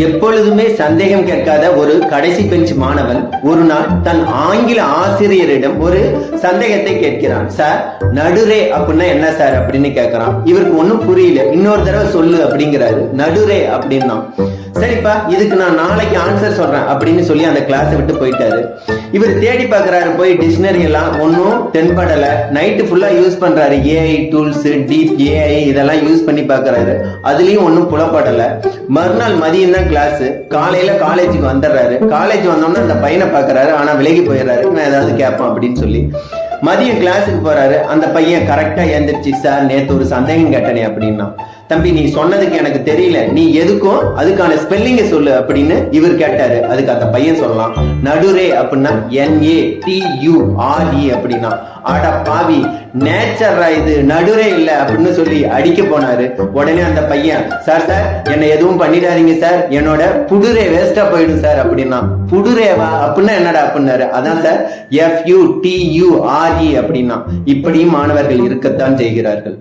எப்பொழுதுமே சந்தேகம் கேட்காத ஒரு கடைசி பெஞ்ச் மாணவன் ஒரு நாள் தன் ஆங்கில ஆசிரியரிடம் ஒரு சந்தேகத்தை கேட்கிறான். சார், நடுரே அப்படின்னா என்ன சார் அப்படின்னு கேட்கிறான். இவருக்கு ஒன்னும் புரியல. இன்னொரு தடவை சொல்லு அப்படிங்கிறாரு. நடுரே அப்படின்னா சரிப்பா, இதுக்கு நான் நாளைக்கு ஆன்சர் சொல்றேன் அப்படின்னு சொல்லி அந்த கிளாஸை விட்டு போயிட்டாரு. இவர் தேடி பார்க்கிறாரு, போய் டிக்ஷனரி எல்லாம் ஒன்னும் தென்படல. நைட்டு ஃபுல்லா யூஸ் பண்றாரு, ஏஐ டூல்ஸ், டீப் ஏஐ இதெல்லாம் யூஸ் பண்ணி பார்க்கறாரு. அதுலயும் ஒன்னும் புலப்படல. மறுநாள் மதியம் தான் கிளாஸ். காலையில காலேஜுக்கு வந்துடுறாரு. காலேஜ் வந்தோம்னா அந்த பையனை பாக்குறாரு, ஆனா விலகி போயிடுறாரு. நான் ஏதாவது கேட்பேன் அப்படின்னு சொல்லி மதியம் கிளாஸுக்கு போறாரு. அந்த பையன் கரெக்டா எழுந்திருச்சு, சார் நேத்து ஒரு சந்தேகம் கேட்டனே அப்படின்னா. தம்பி, நீ சொன்னதுக்கு எனக்கு தெரியல, நீ எதுக்கும் அதுக்கான ஸ்பெல்லிங்க சொல்லு அப்படின்னு இவர் கேட்டாரு. அதுக்கு அந்த பையன் சொல்லலாம், நடுரே அப்படின்னா NATURE அப்படின்னா. ஆடா பாவி, நேச்சரா இது, நடுரே இல்ல அப்படின்னு சொல்லி அடிக்க போனாரு. உடனே அந்த பையன், சார் என்ன எதுவும் பண்ணிடாதீங்க சார், என்னோட புடுரே வேஸ்டா போயிடும் சார் அப்படின்னா. புடுரேவா அப்படின்னா என்னடா அப்படின்னாரு. அதான் சார் FUTURE அப்படின்னா. இப்படியும் மாணவர்கள் இருக்கத்தான் செய்கிறார்கள்.